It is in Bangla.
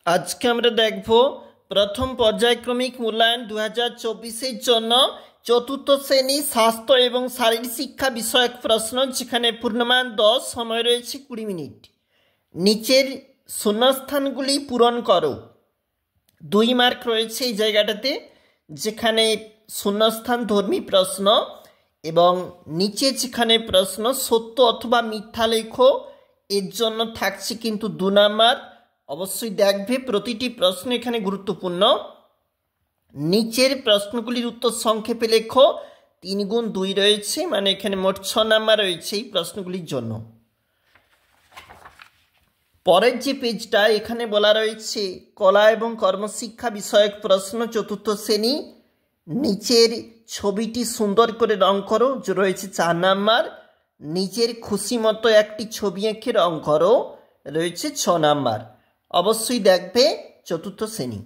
আজকে আমরা দেখব প্রথম পর্যায়ক্রমিক মূল্যায়ন 2024-এর জন্য চতুর্থ শ্রেণী স্বাস্থ্য এবং শারীরিক শিক্ষা বিষয়ক প্রশ্ন, যেখানে পূর্ণমান 10, সময় রয়েছে 20 মিনিট। নিচের শূন্যস্থানগুলি পূরণ করো। 2 মার্ক রয়েছে এই জায়গাটাতে, যেখানে শূন্যস্থান ধর্মী প্রশ্ন, এবং নিচে যেখানে প্রশ্ন সত্য অথবা মিথ্যা লেখো, এর জন্য থাকছে কিন্তু 2 নাম্বার। অবশ্যই দেখবে প্রতিটি প্রশ্ন এখানে গুরুত্বপূর্ণ। নিচের প্রশ্নগুলির উত্তর সংক্ষেপে লেখো। 3 গুণ 2 রয়েছে, মানে এখানে মোট 6 নাম্বার রয়েছে এই প্রশ্নগুলির জন্য। পরের যে পেজটা, এখানে বলা রয়েছে কলা এবং কর্মশিক্ষা বিষয়ক প্রশ্ন, চতুর্থ শ্রেণী। নিচের ছবিটি সুন্দর করে রং করো, যে রয়েছে 4 নাম্বার। নিজের খুশি মতো একটি ছবি এঁকে রং করো, রয়েছে 6 নাম্বার। অবশ্যই দেখবে চতুর্থ শ্রেণী।